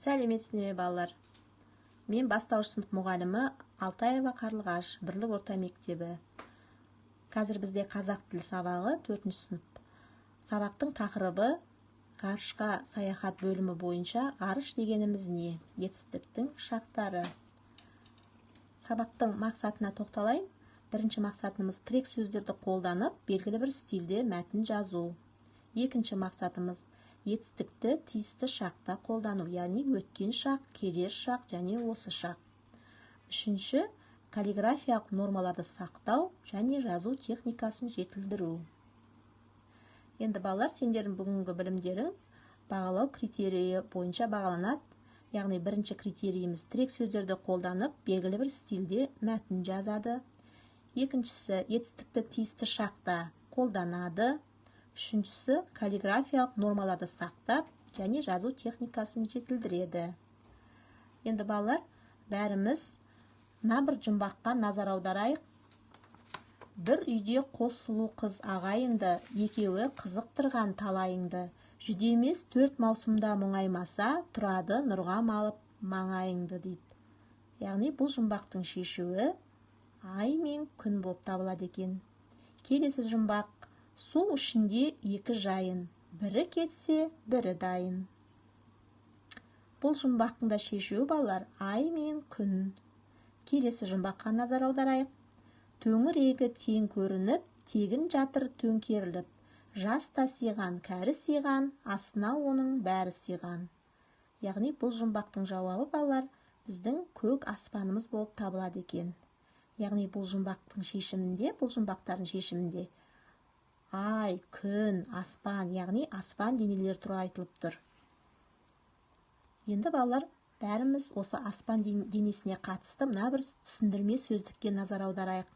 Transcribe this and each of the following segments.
Сәлеметсіздер ме балалар? Мен бастауыш сынып мұғалімі Алтаева Қарлығаш, Бірлік орта мектебі. Қазір бізде қазақ тілі сабағы 4-ші сынып. Сабақтың тақырыбы ғарышқа саяхат бөлімі бойынша ғарыш дегеніміз не? Жетістіктің шақтары. Сабақтың мақсатына тоқталайын. Бірінші мақсатымыз тірек сөздерді қолданып, белгілі бір стильде мәтін жазу. Екінші мақсатымыз етістікті тиісті шақта қолдану, яғни өткен шақ, келер шақ және осы шақ. Үшінші, каллиграфиялық нормаларды сақтау және жазу техникасын жетілдіру. Енді балалар, сендердің бүгінгі білімдерің бағалау критерийі бойынша бағаланады. Яғни бірінші критерийіміз тірек сөздерді қолданып, белгілі бір стильде мәтін жазады. Екіншісі, етістікті тиісті шақта қолданады. Үшіншісі, каллиграфиялық нормаларды сақтап және жазу техникасын жетілдіреді. Енді балалар, бәріміз мына бір жұмбаққа назар аударайық. Бір үйде қос сұлу қыз ағайынды, екеуі қызықтырған талайыңды. Жүдемес 4 маусымда мұңаймаса, тұрады нұрға малып маңайыңды дейді. Яғни бұл жұмбақтың шешуі ай мен күн болып табылады екен. Келесі жұмбақ: су ішінде екі жайын, бірі кетсе, бірі дайын. Бұл жұмбақтың да шешуі балалар ай мен күн. Келесі жұмбаққа назар аударайық. Төңірегі тең көрініп, тегін жатыр төңкеріліп. Жас та сиған, кәрі сиған, астына оның бәрі сиған. Яғни бұл жұмбақтың жауабы балалар біздің көк аспанымыз болып табылады екен. Яғни бұл жұмбақтың шешімінде, бұл жұмбақтардың шешімінде ай, күн, аспан, яғни аспан денелер туралы айтылып тұр. Енді балалар, бәріміз осы аспан денесіне қатысты мына бір түсіндірме сөздікке назар аударайық.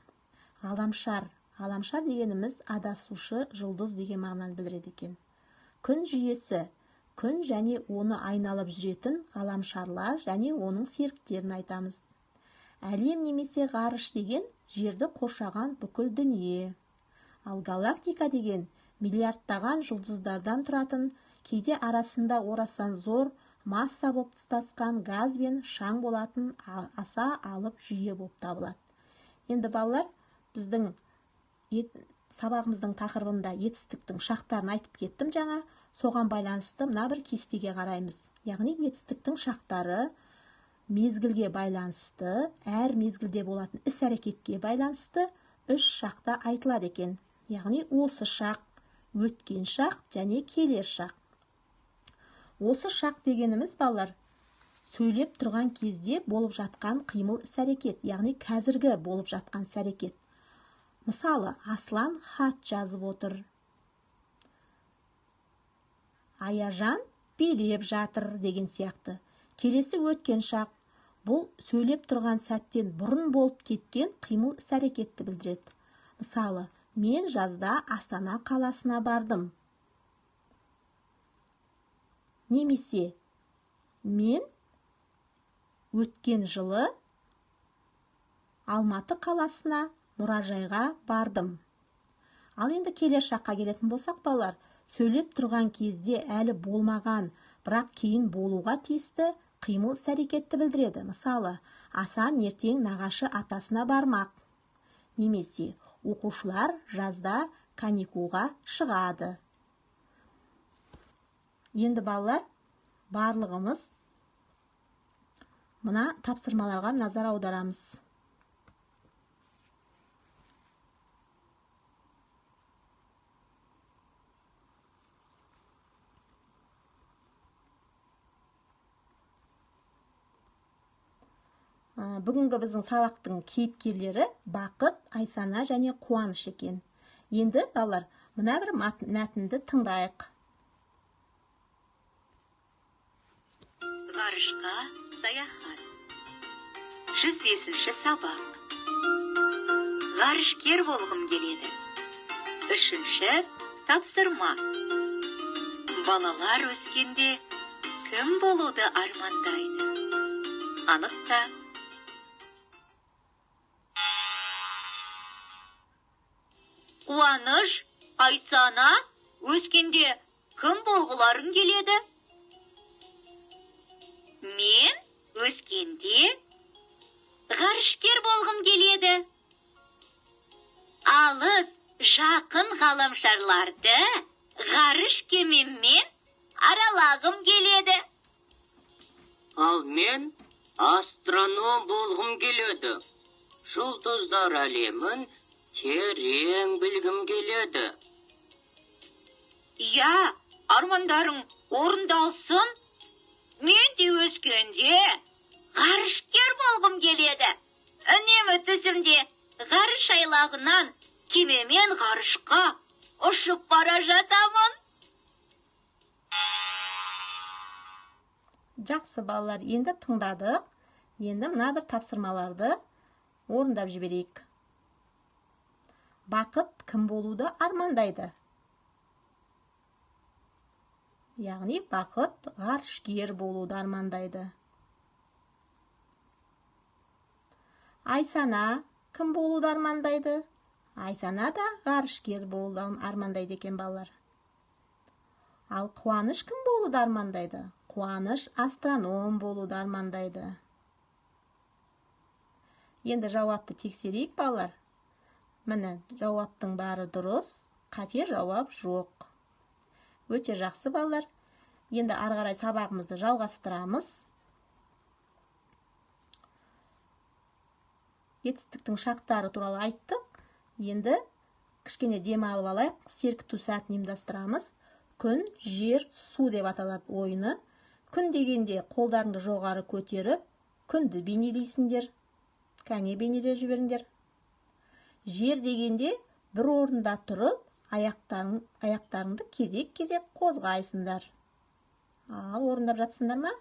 Ғаламшар. Ғаламшар дегеніміз адасушы жұлдыз деген мағынаны білдіреді екен. Күн жүйесі. Күн және оны айналып жүретін ғаламшарлар және оның серіктерін айтамыз. Әлем немесе ғарыш деген жерді қоршаған бүкіл дүние. Ал галактика деген миллиардтаған жұлдыздардан тұратын, кейде арасында орасан зор масса болып тұтасқан газ бен шаң болатын аса алып жүйе болып табылады. Енді балалар, біздің сабағымыздың тақырыбында етістіктің шақтарын айтып кеттім жаңа. Соған байланысты мына бір кестеге қараймыз. Яғни етістіктің шақтары мезгілге байланысты, әр мезгілде болатын іс-әрекетке байланысты 3 шақта айтылады екен. Яғни осы шақ, өткен шақ және келер шақ. Осы шақ дегеніміз балалар сөйлеп тұрған кезде болып жатқан қимыл іс-әрекет, яғни қазіргі болып жатқан іс-әрекет. Мысалы, Аслан хат жазып отыр. Аяжан билеп жатыр деген сияқты. Келесі өткен шақ. Бұл сөйлеп тұрған сәттен бұрын болып кеткен қимыл іс-әрекетті білдіреді. Мысалы, мен жазда Астана қаласына бардым. Немесе, мен өткен жылы Алматы қаласына мұражайға бардым. Ал енді келер шаққа келетін болсақ балалар, сөйлеп тұрған кезде әлі болмаған, бірақ кейін болуға тиісті қимыл іс-әрекетті білдіреді. Мысалы, Асан ертең нағашы атасына бармақ. Немесе, оқушылар жазда каникулға шығады. Енді балалар, барлығымыз мына тапсырмаларға назар аударамыз. Бүгінгі біздің сабақтың кейіпкерлері Бақыт, Айсана және Қуаныш екен. Енді балалар, мына бір мәтінді тыңдайық. Ғарышқа саяхат. 105-ші сабақ. Ғарышкер болғым келеді. 3-ші тапсырма. Балалар өскенде кім болуды армандайды? Анықта. Қуаныш, Айсана, өскенде кім болғыларың келеді? өскенде ғарышкер болғым келеді. Алыс, жақын ғаламшарларды ғарыш кемеммен аралағым келеді. Ал мен астроном болғым келеді. Жұлдыздар әлемін терең білгім келеді. Я, армандарың орындалсын. Мен де өскенде ғарышкер болғым келеді. Үнемі түсімде ғарыш айлағынан кемемен ғарышқа ұшып бара жатамын. Жақсы балалар, енді тыңдадық. Енді мына бір тапсырмаларды орындап жіберейік. Бақыт кім болуды армандайды? Яғни бақыт ғарышкер болуды армандайды. Айсана кім болуды армандайды? Айсана да ғарышкер болуды армандайды екен балалар. Ал Қуаныш кім болуды армандайды? Қуаныш астроном болуды армандайды. Енді жауапты тексерейік балалар. Міне, жауаптың бары дұрыс, қате жауап жоқ. Өте жақсы балалар. Енді ары қарай сабағымызды жалғастырамыз. Етістіктің шақтары туралы айттық. Енді кішкене демалып алайық, серкіту сәтін ұйымдастырамыз. Күн, жер, су деп аталады ойыны. Күн дегенде қолдарыңды жоғары көтеріп, күнді бейнелейсіңдер. Кәне бейнелеп жіберіңдер. Жер дегенде бір орында тұрып, аяқтарыңды кезек-кезек қозғайсыңдар. Ал орындап жатсыңдар ма?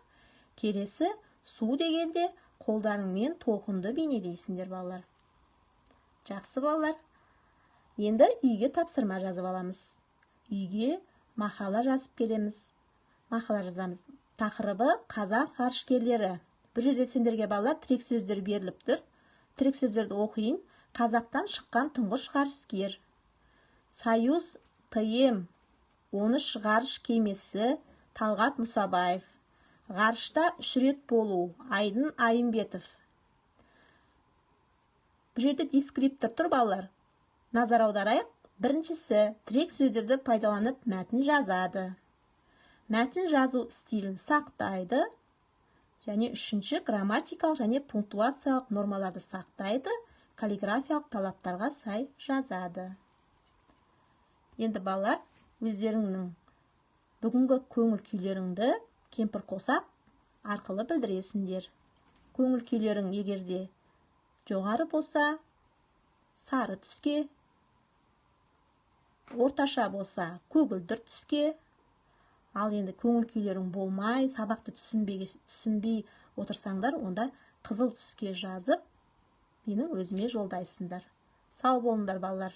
Келесі су дегенде қолдарыңмен толқынды бейнелейсіңдер балалар. Жақсы балалар. Енді үйге тапсырма жазып аламыз. Үйге мақала жазып келеміз. Мақала жазамыз. Тақырыбы қазақ ғарышкерлері. Бір жерде сендерге балалар тірек сөздер беріліп тұр. Тірек сөздерді оқиын. Қазақтан шыққан тұңғыш ғарышкер. Союз ТМ 13 ғарыш кемесі Талғат Мұсабаев. Ғарышта 3 рет болу Айдын Айымбетов. Бұл жерде дескриптор тұр балалар. Назар аударайық. Біріншісі тірек сөздерді пайдаланып мәтін жазады. Мәтін жазу стилін сақтайды. Және үшінші грамматикалық және пунктуациялық нормаларды сақтайды. Каллиграфиялық талаптарға сай жазады. Енді балалар, өздеріңнің бүгінгі көңіл күйлеріңді кемпір қосақ арқылы білдіресіңдер. Көңіл күйлерің егерде жоғары болса, сары түске, орташа болса, көгілдір түске, ал енді көңіл күйлерің болмай, сабақты түсінбей отырсаңдар, онда қызыл түске жазып, менің өзіме жолдайсыңдар. Сау болыңдар балалар.